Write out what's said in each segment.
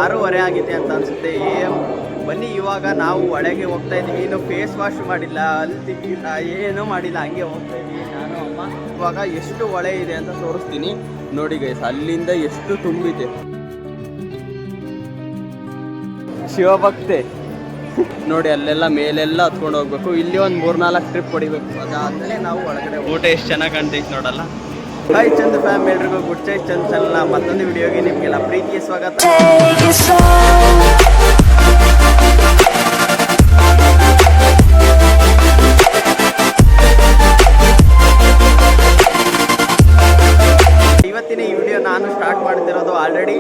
6:30 ಆಗಿದೆ ಅಂತ ಅನಿಸುತ್ತೆ. ಬನ್ನಿ ಇವಾಗ ನಾವು ಒಳಗೆ ಹೋಗ್ತಾ ಇದ್ದೀವಿ. ಇನ್ನು ಫೇಸ್ ವಾಶ್ ಮಾಡಿಲ್ಲ, ಅಲ್ಲಿ ತಿಕ್ಕಿಲ್ಲ, ಏನೂ ಮಾಡಿಲ್ಲ, ಹಂಗೆ ಹೋಗ್ತಾ ಇದ್ದೀವಿ ನಾನು ಅಮ್ಮ. ಇವಾಗ ಎಷ್ಟು ಹೊಳೆ ಇದೆ ಅಂತ ತೋರಿಸ್ತೀನಿ ನೋಡಿ ಗೈಸ್. ಅಲ್ಲಿಂದ ಎಷ್ಟು ತುಂಬಿದೆ ಶಿವಭಕ್ತೆ ನೋಡಿ. ಅಲ್ಲೆಲ್ಲ ಮೇಲೆಲ್ಲ ಹತ್ಕೊಂಡು ಹೋಗ್ಬೇಕು. ಇಲ್ಲಿ ಒಂದು 3-4 ಟ್ರಿಪ್ ಹೊಡಿಬೇಕು. ಅದಾದ್ಮೇಲೆ ನಾವು ಒಳಗಡೆ. ಊಟ ಎಷ್ಟು ಚೆನ್ನಾಗಿ ಕಾಣ್ತೈತೆ ನೋಡಲ್ಲ. ಹಾಯ್ ಚಂದ್ ಫ್ಯಾಮ್, ಎಲ್ರಿಗೂ ಗುಡ್ ಚೈ ಚಂದ್ ಚಾನಲ್ನ ಮತ್ತೊಂದು ವಿಡಿಯೋಗೆ ನಿಮಗೆಲ್ಲ ಪ್ರೀತಿಯ ಸ್ವಾಗತ. ಇವತ್ತಿನ ಈ ವಿಡಿಯೋ ನಾನು ಸ್ಟಾರ್ಟ್ ಮಾಡ್ತಿರೋದು ಆಲ್ರೆಡಿ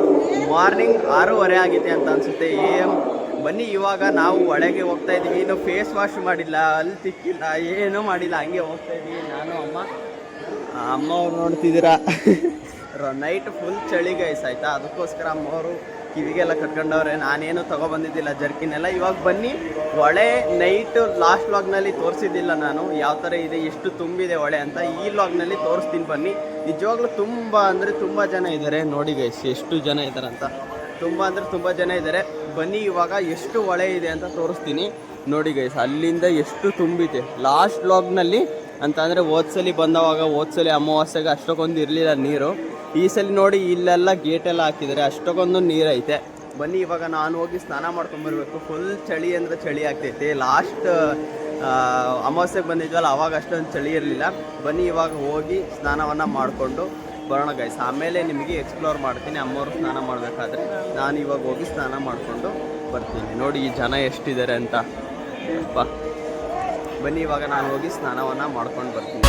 ಮಾರ್ನಿಂಗ್ 6:30 ಆಗಿದೆ ಅಂತ ಅನಿಸುತ್ತೆ. ಬನ್ನಿ ಇವಾಗ ನಾವು ಒಳಗೆ ಹೋಗ್ತಾ ಇದ್ದೀವಿ. ಇನ್ನು ಫೇಸ್ ವಾಶ್ ಮಾಡಿಲ್ಲ, ಅಲ್ಲಿ ತಿಕ್ಕಿಲ್ಲ, ಏನೂ ಮಾಡಿಲ್ಲ, ಹಂಗೆ ಹೋಗ್ತಾ ಇದ್ದೀವಿ ನಾನು ಅಮ್ಮ. ಅಮ್ಮವ್ರು ನೋಡ್ತಿದ್ದೀರಾ ನೈಟ್ ಫುಲ್ ಚಳಿ ಗೈಸ್ ಆಯಿತಾ. ಅದಕ್ಕೋಸ್ಕರ ಅಮ್ಮವರು ಕಿವಿಗೆಲ್ಲ ಕಟ್ಕೊಂಡವ್ರೆ. ನಾನೇನು ತೊಗೊಬಂದಿದ್ದಿಲ್ಲ ಜರ್ಕಿನೆಲ್ಲ. ಇವಾಗ ಬನ್ನಿ ಹೊಳೆ ನೈಟ್ ಲಾಸ್ಟ್ ವ್ಲಾಗ್ನಲ್ಲಿ ತೋರಿಸಿದ್ದಿಲ್ಲ ನಾನು ಯಾವ ಥರ ಇದೆ, ಎಷ್ಟು ತುಂಬಿದೆ ಹೊಳೆ ಅಂತ. ಈ ವ್ಲಾಗ್ನಲ್ಲಿ ತೋರಿಸ್ತೀನಿ ಬನ್ನಿ. ನಿಜವಾಗ್ಲೂ ತುಂಬ ಅಂದರೆ ತುಂಬ ಜನ ಇದ್ದಾರೆ ನೋಡಿ ಗೈಸ್. ಎಷ್ಟು ಜನ ಇದ್ದಾರೆ ಅಂತ, ತುಂಬ ಅಂದರೆ ತುಂಬ ಜನ ಇದ್ದಾರೆ. ಬನ್ನಿ ಇವಾಗ ಎಷ್ಟು ಹೊಳೆ ಇದೆ ಅಂತ ತೋರಿಸ್ತೀನಿ ನೋಡಿ ಗೈಸ್. ಅಲ್ಲಿಂದ ಎಷ್ಟು ತುಂಬಿದೆ. ಲಾಸ್ಟ್ ವ್ಲಾಗ್ನಲ್ಲಿ ಅಂತ ಅಂದರೆ ಹೋದ್ಸಲಿ ಬಂದವಾಗ, ಹೋದ್ಸಲಿ ಅಮಾವಾಸ್ಯೆಗೆ ಅಷ್ಟಕ್ಕೊಂದು ಇರಲಿಲ್ಲ ನೀರು. ಈ ಸಲ ನೋಡಿ ಇಲ್ಲೆಲ್ಲ ಗೇಟೆಲ್ಲ ಹಾಕಿದ್ದಾರೆ, ಅಷ್ಟಕ್ಕೊಂದು ನೀರೈತೆ. ಬನ್ನಿ ಇವಾಗ ನಾನು ಹೋಗಿ ಸ್ನಾನ ಮಾಡ್ಕೊಂಬರ್ಬೇಕು. ಫುಲ್ ಚಳಿ ಅಂದರೆ ಚಳಿ ಆಗ್ತೈತೆ. ಲಾಸ್ಟ್ ಅಮಾವಾಸ್ಯೆಗೆ ಬಂದಿದ್ವಲ್ಲ ಅವಾಗ ಅಷ್ಟೊಂದು ಚಳಿ ಇರಲಿಲ್ಲ. ಬನ್ನಿ ಇವಾಗ ಹೋಗಿ ಸ್ನಾನವನ್ನು ಮಾಡಿಕೊಂಡು ಬರೋಣ ಗೈಸ್. ಆಮೇಲೆ ನಿಮಗೆ ಎಕ್ಸ್ಪ್ಲೋರ್ ಮಾಡ್ತೀನಿ. ಅಮ್ಮವರು ಸ್ನಾನ ಮಾಡಬೇಕಾದ್ರೆ ನಾನು ಇವಾಗ ಹೋಗಿ ಸ್ನಾನ ಮಾಡಿಕೊಂಡು ಬರ್ತೀನಿ. ನೋಡಿ ಈ ಜನ ಎಷ್ಟಿದ್ದಾರೆ ಅಂತ. ಬನ್ನಿ ಇವಾಗ ನಾನು ಹೋಗಿ ಸ್ನಾನವನ್ನು ಮಾಡ್ಕೊಂಡು ಬರ್ತೀನಿ.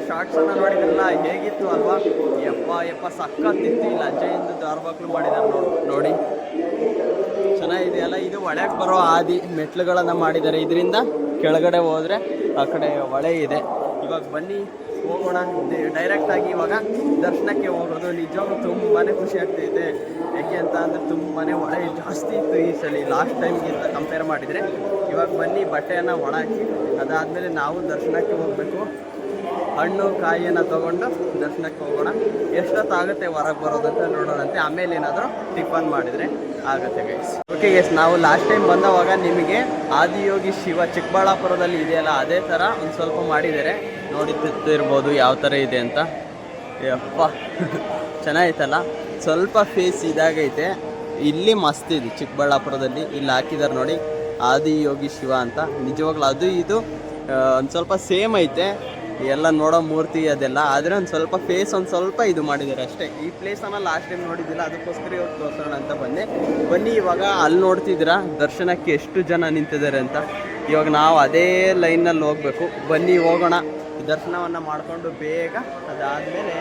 ಶಾರ್ಟ್ಸನ್ನು ನೋಡಿದ್ರಲ್ಲ, ಹೇಗಿತ್ತು ಅಲ್ವಾ? ಯಪ್ಪ ಸಕ್ಕತ್ತಿತ್ತು. ಇಲ್ಲ ಅಜ್ಜಯಿಂದ ದಾರ್ಬಾಕ್ಲು ಮಾಡಿದ್ದಾರೆ ನೋಡಿ, ಚೆನ್ನಾಗಿದೆಯಲ್ಲ. ಇದು ಹೊಳೆಗೆ ಬರೋ ಹಾದಿ, ಮೆಟ್ಲುಗಳನ್ನು ಮಾಡಿದ್ದಾರೆ. ಇದರಿಂದ ಕೆಳಗಡೆ ಹೋದರೆ ಆ ಕಡೆ ಹೊಳೆ ಇದೆ. ಇವಾಗ ಬನ್ನಿ ಹೋಗೋಣ ಡೈರೆಕ್ಟಾಗಿ. ಇವಾಗ ದರ್ಶನಕ್ಕೆ ಹೋಗೋದು. ನಿಜವಾಗ್ಲೂ ತುಂಬಾ ಖುಷಿ ಆಗ್ತೈತೆ. ಯಾಕೆ ಅಂತ ಅಂದರೆ ತುಂಬಾ ಹೊಳೆ ಜಾಸ್ತಿ ಇತ್ತು ಈ ಸಲ ಲಾಸ್ಟ್ ಟೈಮ್ಗಿಂತ ಕಂಪೇರ್ ಮಾಡಿದರೆ. ಇವಾಗ ಬನ್ನಿ ಬಟ್ಟೆಯನ್ನು ಒಣಹಾಕಿ ಅದಾದಮೇಲೆ ನಾವು ದರ್ಶನಕ್ಕೆ ಹೋಗಬೇಕು. ಹಣ್ಣು ಕಾಯಿಯನ್ನು ತೊಗೊಂಡು ದರ್ಶನಕ್ಕೆ ಹೋಗೋಣ. ಎಷ್ಟೊತ್ತಾಗುತ್ತೆ ಹೊರಗೆ ಬರೋದಂತ ನೋಡೋಣಂತೆ. ಆಮೇಲೆ ಏನಾದರೂ ಟಿಫನ್ ಮಾಡಿದರೆ ಆಗುತ್ತೆ ಗೈಸ್. ಓಕೆ ಗೈಸ್, ನಾವು ಲಾಸ್ಟ್ ಟೈಮ್ ಬಂದವಾಗ ನಿಮಗೆ ಆದಿಯೋಗಿ ಶಿವ ಚಿಕ್ಕಬಳ್ಳಾಪುರದಲ್ಲಿ ಇದೆಯಲ್ಲ, ಅದೇ ಥರ ಒಂದು ಸ್ವಲ್ಪ ಮಾಡಿದ್ದಾರೆ. ನೋಡಿರ್ಬೋದು ಯಾವ ಥರ ಇದೆ ಅಂತ. ಯಪ್ಪ ಚೆನ್ನಾಗಿತ್ತಲ್ಲ. ಸ್ವಲ್ಪ ಫೇಸ್ ಇದಾಗೈತೆ. ಇಲ್ಲಿ ಮಸ್ತ್ ಇದೆ ಚಿಕ್ಕಬಳ್ಳಾಪುರದಲ್ಲಿ. ಇಲ್ಲಿ ಹಾಕಿದ್ದಾರೆ ನೋಡಿ ಆದಿಯೋಗಿ ಶಿವ ಅಂತ. ನಿಜವಾಗ್ಲೂ ಅದು ಇದು ಒಂದು ಸ್ವಲ್ಪ ಸೇಮ್ ಐತೆ ಎಲ್ಲ ನೋಡೋ ಮೂರ್ತಿ ಅದೆಲ್ಲ. ಆದರೆ ಒಂದು ಸ್ವಲ್ಪ ಫೇಸ್ ಒಂದು ಸ್ವಲ್ಪ ಇದು ಮಾಡಿದ್ದಾರೆ ಅಷ್ಟೇ. ಈ ಪ್ಲೇಸನ್ನು ಲಾಸ್ಟ್ ಟೈಮ್ ನೋಡಿದ್ದಿಲ್ಲ, ಅದಕ್ಕೋಸ್ಕರ ಇವಾಗ ತೋರಿಸೋಣ ಅಂತ ಬಂದೆ. ಬನ್ನಿ ಇವಾಗ ಅಲ್ಲಿ ನೋಡ್ತಿದ್ದೀರಾ ದರ್ಶನಕ್ಕೆ ಎಷ್ಟು ಜನ ನಿಂತಿದ್ದಾರೆ ಅಂತ. ಇವಾಗ ನಾವು ಅದೇ ಲೈನಲ್ಲಿ ಹೋಗಬೇಕು. ಬನ್ನಿ ಹೋಗೋಣ, ದರ್ಶನವನ್ನು ಮಾಡಿಕೊಂಡು ಬೇಗ ಅದಾದಮೇಲೆ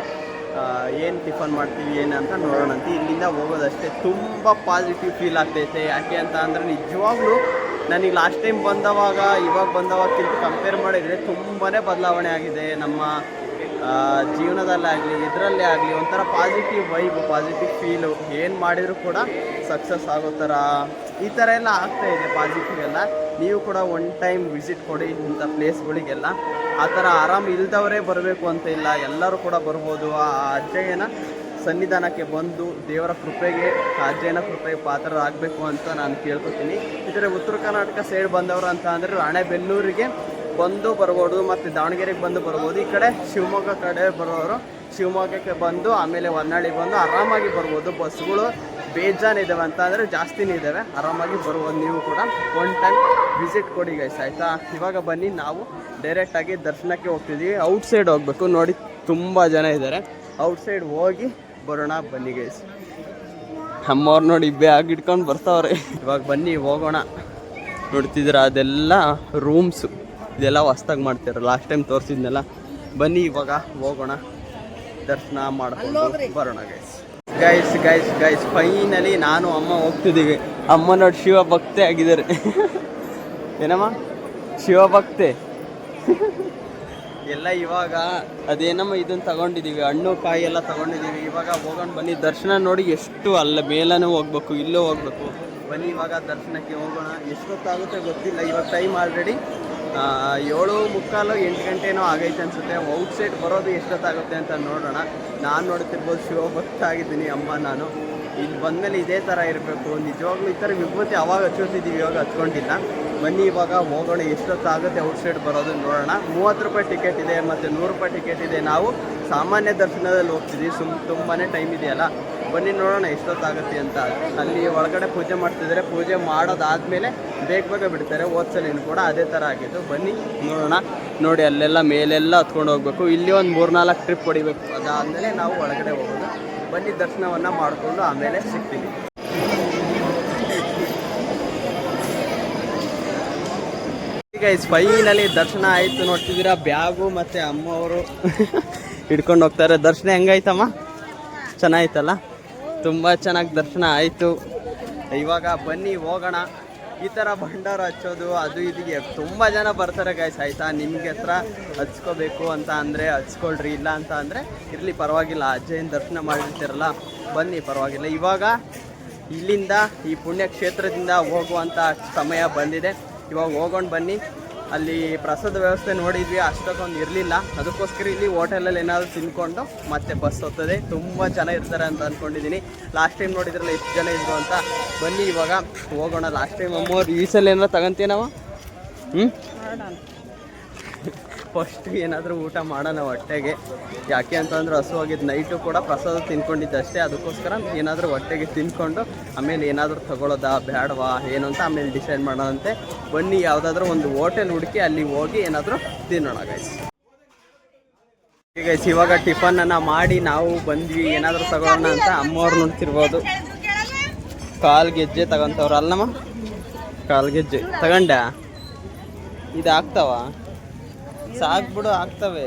ಏನು ಟಿಫನ್ ಮಾಡ್ತೀವಿ ಏನು ಅಂತ ನೋಡೋಣಂತೆ. ಇಲ್ಲಿಂದ ಹೋಗೋದಷ್ಟೇ. ತುಂಬ ಪಾಸಿಟಿವ್ ಫೀಲ್ ಆಗ್ತೈತೆ. ಯಾಕೆ ಅಂತ ಅಂದರೆ ನಿಜವಾಗ್ಲೂ ನನಗೆ ಲಾಸ್ಟ್ ಟೈಮ್ ಬಂದವಾಗ ಇವಾಗ ಬಂದವಾಗಕ್ಕಿಂತ ಕಂಪೇರ್ ಮಾಡಿದರೆ ತುಂಬಾ ಬದಲಾವಣೆ ಆಗಿದೆ. ನಮ್ಮ ಜೀವನದಲ್ಲಾಗಲಿ ಇದರಲ್ಲೇ ಆಗಲಿ ಒಂಥರ ಪಾಸಿಟಿವ್ ವೈಬ್, ಪಾಸಿಟಿವ್ ಫೀಲು. ಏನು ಮಾಡಿದರೂ ಕೂಡ ಸಕ್ಸಸ್ ಆಗೋ ಥರ ಈ ಥರ ಎಲ್ಲ ಆಗ್ತಾಯಿದೆ ಪಾಸಿಟಿವ್ ಎಲ್ಲ. ನೀವು ಕೂಡ ಒನ್ ಟೈಮ್ ವಿಸಿಟ್ ಕೊಡಿ ಇಂಥ ಪ್ಲೇಸ್ಗಳಿಗೆಲ್ಲ. ಆ ಥರ ಆರಾಮ್ ಇಲ್ದವರೇ ಬರಬೇಕು ಅಂತ ಇಲ್ಲ, ಎಲ್ಲರೂ ಕೂಡ ಬರ್ಬೋದು. ಆ ಅಜ್ಜಯ್ಯನ ಸನ್ನಿಧಾನಕ್ಕೆ ಬಂದು ದೇವರ ಕೃಪೆಗೆ, ಅಜ್ಜಯ್ಯನ ಕೃಪೆಗೆ ಪಾತ್ರರಾಗಬೇಕು ಅಂತ ನಾನು ಕೇಳ್ಕೊತೀನಿ. ಇದರ ಉತ್ತರ ಕರ್ನಾಟಕ ಸೈಡ್ ಬಂದವರು ಅಂತ ಅಂದರೆ ರಾಣೆಬೆನ್ನೂರಿಗೆ ಬಂದು ಬರ್ಬೋದು, ಮತ್ತು ದಾವಣಗೆರೆಗೆ ಬಂದು ಬರ್ಬೋದು. ಈ ಕಡೆ ಶಿವಮೊಗ್ಗ ಕಡೆ ಬರೋರು ಶಿವಮೊಗ್ಗಕ್ಕೆ ಬಂದು ಆಮೇಲೆ ಹೊನ್ನಾಳಿ ಬಂದು ಆರಾಮಾಗಿ ಬರ್ಬೋದು. ಬಸ್ಗಳು ಬೇಜಾನ್ ಇದ್ದಾವೆ ಅಂತ ಅಂದರೆ ಜಾಸ್ತಿನೇ ಇದ್ದಾವೆ, ಆರಾಮಾಗಿ ಬರ್ಬೋದು. ನೀವು ಕೂಡ ಒನ್ ಟೈಮ್ ವಿಸಿಟ್ ಕೊಡಿ ಗೈಸ್ ಆಯಿತಾ. ಇವಾಗ ಬನ್ನಿ ನಾವು ಡೈರೆಕ್ಟಾಗಿ ದರ್ಶನಕ್ಕೆ ಹೋಗ್ತಿದ್ದೀವಿ. ಔಟ್ಸೈಡ್ ಹೋಗಬೇಕು ನೋಡಿ, ತುಂಬ ಜನ ಇದ್ದಾರೆ. ಔಟ್ಸೈಡ್ ಹೋಗಿ ಬರೋಣ ಬನ್ನಿ ಗೈಸ್. ಅಮ್ಮವ್ರು ನೋಡಿ ಬ್ಯಾಗ್ ಇಟ್ಕೊಂಡು ಬರ್ತಾವ್ರೆ. ಇವಾಗ ಬನ್ನಿ ಹೋಗೋಣ. ನೋಡ್ತಿದ್ದೀರ ಅದೆಲ್ಲ ರೂಮ್ಸು, ಇದೆಲ್ಲ ಹೊಸ್ದಾಗಿ ಮಾಡ್ತಾರೆ. ಲಾಸ್ಟ್ ಟೈಮ್ ತೋರಿಸಿದ್ನೆಲ್ಲ. ಬನ್ನಿ ಇವಾಗ ಹೋಗೋಣ, ದರ್ಶನ ಮಾಡ್ಕೊಂಡು ಬರೋಣ ಗೈಸ್. ಗೈಸ್ ಫೈನಲಿ ನಾನು ಅಮ್ಮ ಹೋಗ್ತಿದ್ದೀವಿ ಅಮ್ಮ ನೋಡಿ ಶಿವ ಭಕ್ತೆ ಆಗಿದ್ದಾರೆ. ಏನಮ್ಮ ಶಿವ ಭಕ್ತೆ ಎಲ್ಲ. ಇವಾಗ ಅದೇನಮ್ಮ ಇದನ್ನ ತಗೊಂಡಿದ್ದೀವಿ, ಹಣ್ಣು ಕಾಯಿ ಎಲ್ಲ ತಗೊಂಡಿದ್ದೀವಿ. ಇವಾಗ ಹೋಗೋಣ ಬನ್ನಿ. ದರ್ಶನ ನೋಡಿ ಎಷ್ಟು ಅಲ್ಲ ಮೇಲೂ ಹೋಗ್ಬೇಕು, ಇಲ್ಲೂ ಹೋಗ್ಬೇಕು. ಬನ್ನಿ ಇವಾಗ ದರ್ಶನಕ್ಕೆ ಹೋಗೋಣ. ಎಷ್ಟೊತ್ತಾಗುತ್ತೆ ಗೊತ್ತಿಲ್ಲ. ಇವಾಗ ಟೈಮ್ ಆಲ್ರೆಡಿ 7:45 8 ಗಂಟೆನೋ ಆಗೈತೆ ಅನಿಸುತ್ತೆ. ಔಟ್ಸೈಡ್ ಬರೋದು ಎಷ್ಟೊತ್ತಾಗುತ್ತೆ ಅಂತ ನೋಡೋಣ. ನಾನು ನೋಡ್ತಿರ್ಬೋದು ಶಿವಭಕ್ತ ಆಗಿದ್ದೀನಿ ಅಮ್ಮ ನಾನು. ಇಲ್ಲಿ ಬಂದಮೇಲೆ ಇದೇ ಥರ ಇರಬೇಕು. ನಿಜವಾಗ್ಲೂ ಈ ಥರ ವಿಭೂತಿ ಅವಾಗ ಹಚ್ಕೋತಿದ್ದೀವಿ, ಇವಾಗ ಹಚ್ಕೊಂಡಿಲ್ಲ. ಬನ್ನಿ ಇವಾಗ ಹೋಗೋಣ. ಎಷ್ಟೊತ್ತಾಗುತ್ತೆ ಔಟ್ಸೈಡ್ ಬರೋದು ನೋಡೋಣ. 30 ರೂಪಾಯಿ ಟಿಕೆಟ್ ಇದೆ ಮತ್ತು 100 ರೂಪಾಯಿ ಟಿಕೆಟ್ ಇದೆ. ನಾವು ಸಾಮಾನ್ಯ ದರ್ಶನದಲ್ಲಿ ಹೋಗ್ತಿದ್ದೀವಿ. ತುಂಬಾ ಟೈಮ್ ಇದೆಯಲ್ಲ. ಬನ್ನಿ ನೋಡೋಣ ಎಷ್ಟೊತ್ತಾಗುತ್ತೆ ಅಂತ. ಅಲ್ಲಿ ಒಳಗಡೆ ಪೂಜೆ ಮಾಡ್ತಿದ್ದಾರೆ. ಪೂಜೆ ಮಾಡೋದಾದಮೇಲೆ ಬೇಗ ಬಿಡ್ತಾರೆ. ಹೋದ್ಸಲಿನೂ ಕೂಡ ಅದೇ ಥರ ಆಗಿತ್ತು. ಬನ್ನಿ ನೋಡೋಣ. ನೋಡಿ ಅಲ್ಲೆಲ್ಲ ಮೇಲೆಲ್ಲ ಹತ್ಕೊಂಡು ಹೋಗ್ಬೇಕು. ಇಲ್ಲಿ ಒಂದು 3-4 ಟ್ರಿಪ್ ಹೊಡಿಬೇಕು. ಅದಾದಮೇಲೆ ನಾವು ಒಳಗಡೆ ಹೋಗೋದು. ಬನ್ನಿ ದರ್ಶನವನ್ನು ಮಾಡಿಕೊಂಡು ಆಮೇಲೆ ಸಿಗ್ತೀವಿ. ಈಗ ಫೈನಲಿ ದರ್ಶನ ಆಯಿತು. ನೋಡ್ತಿದ್ದೀರಾ ಬ್ಯಾಗು ಮತ್ತು ಅಮ್ಮವರು ಹಿಡ್ಕೊಂಡು ಹೋಗ್ತಾರೆ. ದರ್ಶನ ಹೆಂಗಾಯ್ತಮ್ಮ? ಚೆನ್ನಾಯ್ತಲ್ಲ? ತುಂಬ ಚೆನ್ನಾಗಿ ದರ್ಶನ ಆಯಿತು. ಇವಾಗ ಬನ್ನಿ ಹೋಗೋಣ. ಈ ಥರ ಭಂಡಾರ ಹಚ್ಚೋದು ಅದು ಇದಕ್ಕೆ ತುಂಬ ಜನ ಬರ್ತಾರೆ ಗೈಸ್, ಆಯಿತಾ? ನಿಮಗೆ ಹತ್ರ ಹಚ್ಕೋಬೇಕು ಅಂತ ಅಂದರೆ ಹಚ್ಕೊಳ್ರಿ, ಇಲ್ಲ ಅಂತ ಅಂದರೆ ಇರಲಿ ಪರವಾಗಿಲ್ಲ. ಅಜ್ಜಯ್ಯನ ದರ್ಶನ ಮಾಡಿರ್ತೀರಲ್ಲ, ಬನ್ನಿ ಪರವಾಗಿಲ್ಲ. ಇವಾಗ ಇಲ್ಲಿಂದ ಈ ಪುಣ್ಯಕ್ಷೇತ್ರದಿಂದ ಹೋಗುವಂಥ ಸಮಯ ಬಂದಿದೆ. ಇವಾಗ ಹೋಗೋಣ ಬನ್ನಿ. ಅಲ್ಲಿ ಪ್ರಸಾದ ವ್ಯವಸ್ಥೆ ನೋಡಿದ್ವಿ, ಅಷ್ಟೊಂದು ಇರಲಿಲ್ಲ. ಅದಕ್ಕೋಸ್ಕರ ಇಲ್ಲಿ ಹೋಟೆಲಲ್ಲಿ ಏನಾದರೂ ತಿನ್ಕೊಂಡು ಮತ್ತೆ ಬಸ್ ಹೋಗ್ತದೆ. ತುಂಬ ಜನ ಇರ್ತಾರೆ ಅಂತ ಅಂದ್ಕೊಂಡಿದ್ದೀನಿ. ಲಾಸ್ಟ್ ಟೈಮ್ ನೋಡಿದ್ರಲ್ಲ ಎಷ್ಟು ಜನ ಇದ್ರು ಅಂತ. ಬನ್ನಿ ಇವಾಗ ಹೋಗೋಣ. ಲಾಸ್ಟ್ ಟೈಮ್ ಅಮ್ಮವ್ರು ಈ ಸಲ ಏನಾರು ತಗೊಂತೀನವ? ಫಸ್ಟ್ ಏನಾದರೂ ಊಟ ಮಾಡೋಣ ಹೊಟ್ಟೆಗೆ. ಯಾಕೆ ಅಂತಂದ್ರೆ ಹಸುವಾಗಿದ್ದು. ನೈಟು ಕೂಡ ಪ್ರಸಾದ ತಿನ್ಕೊಂಡಿದ್ದಷ್ಟೇ. ಅದಕ್ಕೋಸ್ಕರ ಏನಾದರೂ ಹೊಟ್ಟೆಗೆ ತಿನ್ಕೊಂಡು ಆಮೇಲೆ ಏನಾದರೂ ತಗೊಳ್ಳೋದಾ ಬೇಡವಾ ಏನು ಅಂತ ಆಮೇಲೆ ಡಿಸೈಡ್ ಮಾಡೋದಂತೆ. ಬನ್ನಿ ಯಾವುದಾದ್ರೂ ಒಂದು ಹೋಟೆಲ್ ಹುಡುಕಿ ಅಲ್ಲಿ ಹೋಗಿ ಏನಾದರೂ ತಿನ್ನೋಣ ಗೈಸ್. ಗೈಸ್ ಇವಾಗ ಟಿಫನನ್ನು ಮಾಡಿ ನಾವು ಬಂದ್ವಿ. ಏನಾದರೂ ತಗೊಳ್ಳೋಣ ಅಂತ ಅಮ್ಮವ್ರು ನೋಡ್ತಿರ್ಬೋದು. ಕಾಲು ಗೆಜ್ಜೆ ತಗೊಂತವ್ರು ಅಲ್ಲಮ್ಮ? ಕಾಲು ಗೆಜ್ಜೆ ತಗೊಂಡ ಇದು ಆಗ್ತಾವ? ಸಾಕ್ಬಿಡು, ಆಗ್ತವೆ.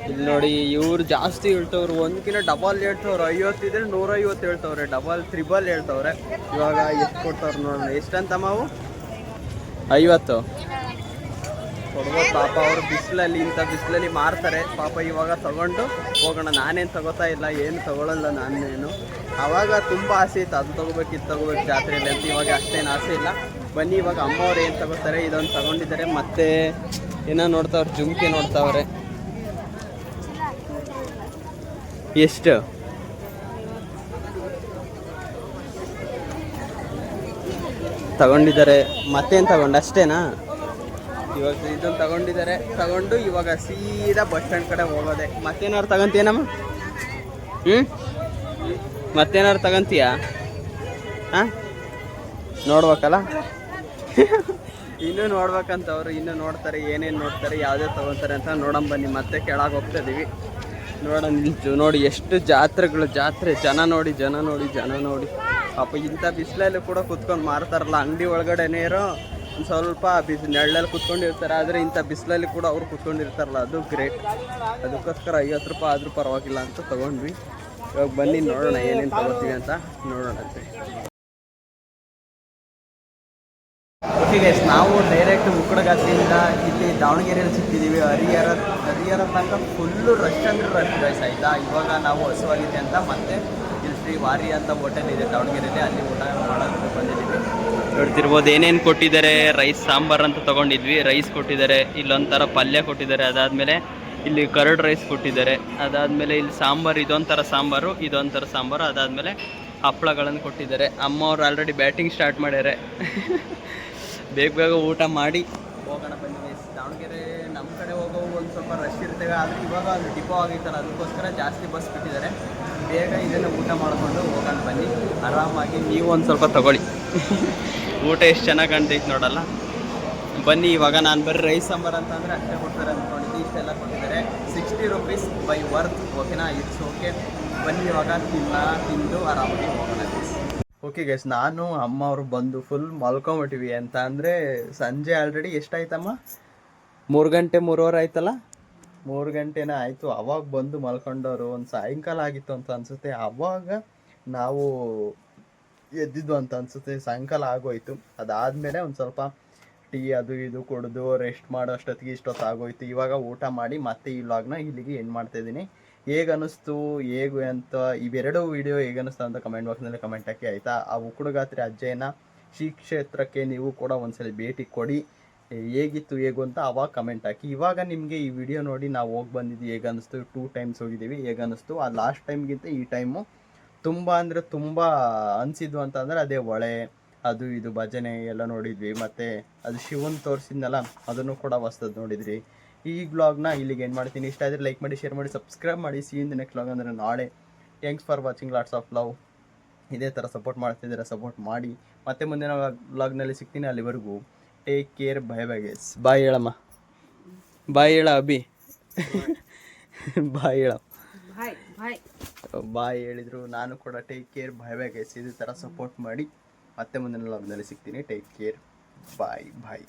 ಇಲ್ಲಿ ನೋಡಿ ಇವ್ರು ಜಾಸ್ತಿ ಹೇಳ್ತವ್ರು. ಒಂದಕ್ಕಿಂತ ಡಬಲ್ ಹೇಳ್ತವ್ರು. 50 ಇದ್ರೆ 150 ಹೇಳ್ತವ್ರೆ. Double triple ಹೇಳ್ತವ್ರೆ. ಇವಾಗ ಎಷ್ಟು ಕೊಡ್ತವ್ರು ನೋಡೋಣ. ಎಷ್ಟಂತಮ್ಮ ಅವು? 50 ಕೊಡ್ಬೋದು ಪಾಪ. ಅವರು ಬಿಸಿಲಲ್ಲಿ ಇಂಥ ಬಿಸಿಲಲ್ಲಿ ಮಾರ್ತಾರೆ ಪಾಪ. ಇವಾಗ ತಗೊಂಡು ಹೋಗೋಣ. ನಾನೇನು ತಗೋತಾ ಇಲ್ಲ, ಏನು ತಗೊಳ್ಳಲ್ಲ ನಾನೇನು. ಆವಾಗ ತುಂಬ ಆಸೆ ಇತ್ತು, ಅದು ತೊಗೋಬೇಕು ಇದು ತೊಗೋಬೇಕು ಜಾತ್ರೆಯಲ್ಲಿ ಅಂತ. ಇವಾಗ ಅಷ್ಟೇನು ಆಸೆ ಇಲ್ಲ. ಬನ್ನಿ ಇವಾಗ ಅಮ್ಮವ್ರು ಏನು ತಗೋತಾರೆ. ಇದೊಂದು ತಗೊಂಡಿದ್ದಾರೆ. ಮತ್ತೆ ಏನೋ ನೋಡ್ತಾವ್ರೆ, ಜುಮ್ಕಿ ನೋಡ್ತಾವ್ರೆ. ಎಷ್ಟು ತಗೊಂಡಿದ್ದಾರೆ? ಮತ್ತೇನು ತಗೊಂಡು ಅಷ್ಟೇನಾ? ಇವಾಗ ಇದನ್ನು ತಗೊಂಡಿದ್ದಾರೆ. ತಗೊಂಡು ಇವಾಗ ಸೀದಾ ಬಸ್ ಸ್ಟ್ಯಾಂಡ್ ಕಡೆ ಹೋಗೋದೆ. ಮತ್ತೇನಾದ್ರು ತಗೊಂತೀಯನಮ್ಮ? ಮತ್ತೇನಾದ್ರು ತಗೊಂತೀಯಾ? ಹಾಂ ನೋಡ್ಬೇಕಲ್ಲ. ಇನ್ನೂ ನೋಡ್ಬೇಕಂತವ್ರು. ಇನ್ನೂ ನೋಡ್ತಾರೆ, ಏನೇನು ನೋಡ್ತಾರೆ, ಯಾವುದೇ ತೊಗೊತಾರೆ ಅಂತ ನೋಡೋಣ ಬನ್ನಿ. ಮತ್ತೆ ಕೆಳಗೆ ಹೋಗ್ತಾ ಇದ್ದೀವಿ. ನೋಡೋಣ. ನೋಡಿ ಎಷ್ಟು ಜಾತ್ರೆಗಳು, ಜನ ನೋಡಿ ಪಾಪ. ಇಂಥ ಬಿಸಿಲಲ್ಲೂ ಕೂಡ ಕುತ್ಕೊಂಡು ಮಾರ್ತಾರಲ್ಲ. ಅಂಗಡಿ ಒಳಗಡೆನೇ ಇರೋ ಒಂದು ಸ್ವಲ್ಪ ನೆರಳಲ್ಲಿ ಕುತ್ಕೊಂಡಿರ್ತಾರೆ. ಆದರೆ ಇಂಥ ಬಿಸಿಲಲ್ಲಿ ಕೂಡ ಅವ್ರು ಕುತ್ಕೊಂಡಿರ್ತಾರಲ್ಲ, ಅದು ಗ್ರೇಟ್. ಅದಕ್ಕೋಸ್ಕರ 50 ರೂಪಾಯಿ ಆದರೂ ಪರವಾಗಿಲ್ಲ ಅಂತ ತೊಗೊಂಡ್ವಿ. ಇವಾಗ ಬನ್ನಿ ನೋಡೋಣ ಏನೇನು ತಗೋತೀವಿ ಅಂತ ನೋಡೋಣ ಅಂತೆ. ಓಕೆ ಗೈಸ್, ನಾವು ಡೈರೆಕ್ಟ್ ಮುಕ್ಕಡಗಾತ್ರಿಯಿಂದ ಇಲ್ಲಿ ದಾವಣಗೆರೆಯಲ್ಲಿ ಸಿಕ್ಕಿದ್ದೀವಿ. ಹರಿಹರ ತನಕ ಫುಲ್ಲು ರಶ್ ಅಂದರೆ ರಶ್ ಗೈಸ್, ಆಯಿತಾ? ಇವಾಗ ನಾವು ಹಸುವಾಗಿದೆ ಅಂತ ಮತ್ತೆ ಇಲ್ಲಿ ಶ್ರೀ ವಾರಿ ಅಂತ ಹೋಟೆಲ್ ಇದೆ ದಾವಣಗೆರೆಯಲ್ಲಿ, ಅಲ್ಲಿ ಊಟ ಮಾಡೋದಕ್ಕೆ ಬಂದಿದ್ದೀವಿ. ನೋಡ್ತಿರ್ಬೋದು ಏನೇನು ಕೊಟ್ಟಿದ್ದಾರೆ. ರೈಸ್ ಸಾಂಬಾರು ಅಂತ ತೊಗೊಂಡಿದ್ವಿ. ರೈಸ್ ಕೊಟ್ಟಿದ್ದಾರೆ. ಇಲ್ಲೊಂಥರ ಪಲ್ಯ ಕೊಟ್ಟಿದ್ದಾರೆ. ಅದಾದಮೇಲೆ ಇಲ್ಲಿ ಕರ್ಡ್ ರೈಸ್ ಕೊಟ್ಟಿದ್ದಾರೆ. ಅದಾದಮೇಲೆ ಇಲ್ಲಿ ಸಾಂಬಾರು, ಇದೊಂಥರ ಸಾಂಬಾರು. ಅದಾದಮೇಲೆ ಹಪ್ಪಳಗಳನ್ನು ಕೊಟ್ಟಿದ್ದಾರೆ. ಅಮ್ಮವ್ರು ಆಲ್ರೆಡಿ ಬ್ಯಾಟಿಂಗ್ ಸ್ಟಾರ್ಟ್ ಮಾಡ್ಯಾರೆ. ಬೇಗ ಊಟ ಮಾಡಿ ಹೋಗೋಣ ಬನ್ನಿ. ದಾವಣಗೆರೆ ನಮ್ಮ ಕಡೆ ಹೋಗೋ ಒಂದು ಸ್ವಲ್ಪ ರಶ್ ಇರ್ತೇವೆ. ಆದರೆ ಇವಾಗ ಅದು ಡಿಪೋ ಆಗಿತ್ತಲ್ಲ, ಅದಕ್ಕೋಸ್ಕರ ಜಾಸ್ತಿ ಬಸ್ ಬಿಟ್ಟಿದ್ದಾರೆ. ಬೇಗ ಇದನ್ನು ಊಟ ಮಾಡಿಕೊಂಡು ಹೋಗೋಣ ಬನ್ನಿ. ಆರಾಮಾಗಿ ನೀವು ಒಂದು ಸ್ವಲ್ಪ ತಗೊಳ್ಳಿ. ಊಟ ಎಷ್ಟು ಚೆನ್ನಾಗಿ ಕಾಣ್ತೈತೆ ನೋಡಲ್ಲ. ಬನ್ನಿ ಇವಾಗ ನಾನು ಬರೀ ರೈಸ್ ಸಾಂಬಾರು ಅಂತ ಅಂದರೆ ಅಷ್ಟೇ ಕೊಡ್ತಾರೆ ಅಂದ್ಕೊಂಡಿದ್ದು. ಇಷ್ಟೆಲ್ಲ ಕೊಟ್ಟಿದ್ದಾರೆ. 60 ರೂಪೀಸ್ ಬೈ ವರ್ತ್. ಓಕೆನಾ? It's okay. ಬನ್ನಿ ಇವಾಗ ತಿಂದು ಆರಾಮಾಗಿ ಹೋಗೋಣ. ಓಕೆ ಗೈಸ್, ನಾನು ಅಮ್ಮ ಅವರು ಬಂದು ಫುಲ್ ಮಲ್ಕೊಂಬಿಟ್ಟಿವಿ. ಅಂತ ಅಂದರೆ ಸಂಜೆ ಆಲ್ರೆಡಿ ಎಷ್ಟಾಯ್ತಮ್ಮ? 3 ಗಂಟೆ 3:15 ಆಯ್ತಲ್ಲ? 3 ಗಂಟೆನೇ ಆಯಿತು. ಅವಾಗ ಬಂದು ಮಲ್ಕೊಂಡವರು. ಒಂದು ಸಾಯಂಕಾಲ ಆಗಿತ್ತು ಅಂತ ಅನಿಸುತ್ತೆ. ಅವಾಗ ನಾವು ಎದ್ದಿದ್ದು ಅಂತ ಅನಿಸುತ್ತೆ. ಸಾಯಂಕಾಲ ಆಗೋಯ್ತು. ಅದಾದಮೇಲೆ ಒಂದು ಸ್ವಲ್ಪ ಟೀ ಅದು ಇದು ಕುಡಿದು ರೆಸ್ಟ್ ಮಾಡೋ ಅಷ್ಟೊತ್ತಿಗೆ ಇಷ್ಟೊತ್ತು ಆಗೋಯ್ತು. ಇವಾಗ ಊಟ ಮಾಡಿ ಮತ್ತೆ ಈ ವ್ಲಾಗ್ನ ಇಲ್ಲಿಗೆ ಎಂಡ್ ಮಾಡ್ತಾಯಿದ್ದೀನಿ. ಹೇಗೆ ಅನ್ನಿಸ್ತು ಹೇಗೆ ಅಂತ ಇವೆರಡು ವೀಡಿಯೋ ಹೇಗೆ ಅನ್ನಿಸ್ತು ಅಂತ ಕಮೆಂಟ್ ಬಾಕ್ಸ್ನಲ್ಲಿ ಕಮೆಂಟ್ ಹಾಕಿ ಆಯಿತಾ. ಆ ಉಕ್ಕುಡುಗಾತ್ರಿ ಅಜ್ಜಯ್ಯನ ಶ್ರೀ ಕ್ಷೇತ್ರಕ್ಕೆ ನೀವು ಕೂಡ ಒಂದ್ಸಲ ಭೇಟಿ ಕೊಡಿ. ಹೇಗಿತ್ತು ಹೇಗೂ ಅಂತ ಅವಾಗ ಕಮೆಂಟ್ ಹಾಕಿ. ಇವಾಗ ನಿಮಗೆ ಈ ವಿಡಿಯೋ ನೋಡಿ ನಾವು ಹೋಗಿ ಬಂದಿದ್ದು ಹೇಗೆ ಅನ್ನಿಸ್ತು, 2 ಟೈಮ್ಸ್ ಹೋಗಿದ್ದೀವಿ, ಹೇಗೆ ಅನ್ನಿಸ್ತು. ಆ ಲಾಸ್ಟ್ ಟೈಮ್ಗಿಂತ ಈ ಟೈಮು ತುಂಬ ಅಂದರೆ ತುಂಬ ಅನಿಸಿದ್ದು ಅಂತಂದರೆ ಅದೇ ಹೊಳೆ ಅದು ಇದು ಭಜನೆ ಎಲ್ಲ ನೋಡಿದ್ವಿ. ಮತ್ತು ಅದು ಶಿವನ್ ತೋರಿಸಿದ್ನಲ್ಲ ಅದನ್ನು ಕೂಡ ಹೊಸ್ದದ್ದು ನೋಡಿದ್ರಿ. ಈ ವ್ಲಾಗ್ನ ಇಲ್ಲಿಗೆ ಏನು ಮಾಡ್ತೀನಿ. ಇಷ್ಟ ಆದರೆ ಲೈಕ್ ಮಾಡಿ, ಶೇರ್ ಮಾಡಿ, ಸಬ್ಸ್ಕ್ರೈಬ್ ಮಾಡಿ. C in the next vlog ಅಂದರೆ ನಾಳೆ. Thanks for watching, lots of love. ಇದೇ ಥರ ಸಪೋರ್ಟ್ ಮಾಡ್ತಿದ್ದೀರಾ, ಸಪೋರ್ಟ್ ಮಾಡಿ. ಮತ್ತೆ ಮುಂದಿನ ವ್ಲಾಗ್ನಲ್ಲಿ ಸಿಗ್ತೀನಿ. ಅಲ್ಲಿವರೆಗೂ ಟೇಕ್ ಕೇರ್. ಬಾಯ್ ಬಾಯ್ ಗೈಸ್. ಬಾಯ್ ಹೇಳಮ್ಮ, ಬಾಯ್ ಹೇಳ ಅಭಿ. ಬಾಯ್ ಹೇಳ, ಬಾಯ್ ಹೇಳಿದ್ರು. ನಾನು ಕೂಡ ಟೇಕ್ ಕೇರ್, ಬಾಯ್ ಬಾಯ್ ಗೈಸ್. ಇದೇ ಥರ ಸಪೋರ್ಟ್ ಮಾಡಿ. ಮತ್ತೆ ಮುಂದಿನ ವ್ಲಾಗ್ನಲ್ಲಿ ಸಿಗ್ತೀನಿ. ಟೇಕ್ ಕೇರ್, ಬಾಯ್ ಬಾಯ್.